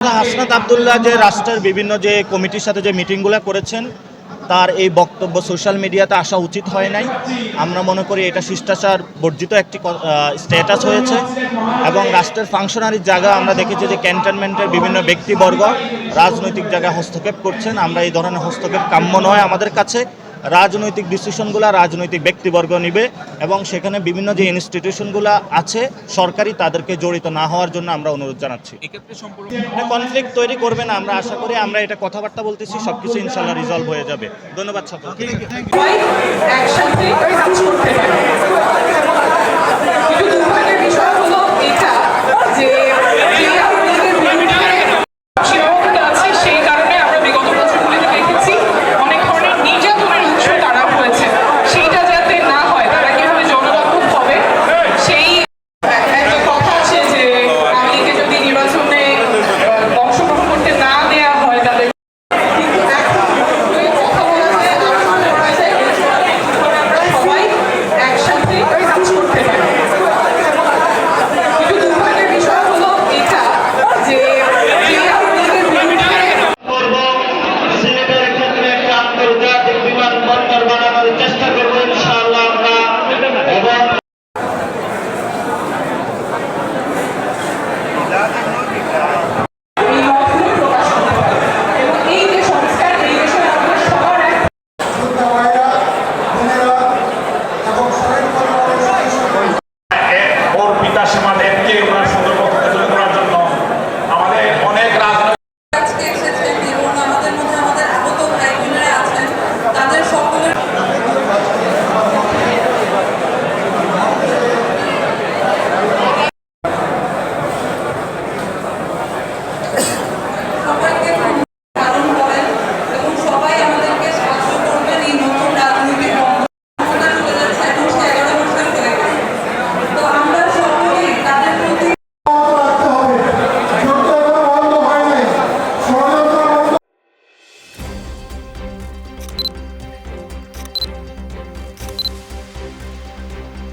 হাসনাত আব্দুল্লাহ যে রাষ্ট্রের বিভিন্ন যে কমিটির সাথে যে মিটিংগুলো করেছেন তার এই বক্তব্য সোশ্যাল মিডিয়াতে আসা উচিত হয় নাই। আমরা মনে করি এটা শিষ্টাচার বর্জিত একটি স্ট্যাটাস হয়েছে এবং রাষ্ট্রের ফাংশনারির জায়গা আমরা দেখেছি যে ক্যান্টনমেন্টের বিভিন্ন ব্যক্তিবর্গ রাজনৈতিক জায়গায় হস্তক্ষেপ করছেন। আমরা এই ধরনের হস্তক্ষেপ কাম্য নয় আমাদের কাছে। রাজনৈতিক ডিসিশনগুলো রাজনৈতিক ব্যক্তিবর্গ নিবে এবং সেখানে বিভিন্ন যে ইনস্টিটিউশনগুলো আছে সরকারি তাদেরকে জড়িত না হওয়ার জন্য আমরা অনুরোধ জানাচ্ছি। এটা কনফ্লিক্ট তৈরি করবে না, আমরা আশা করি। আমরা এটা কথাবার্তা বলতেছি, সবকিছু ইনশাল্লাহ রিজলভ হয়ে যাবে। ধন্যবাদ সকলকে। বিষয় হলো এটা যে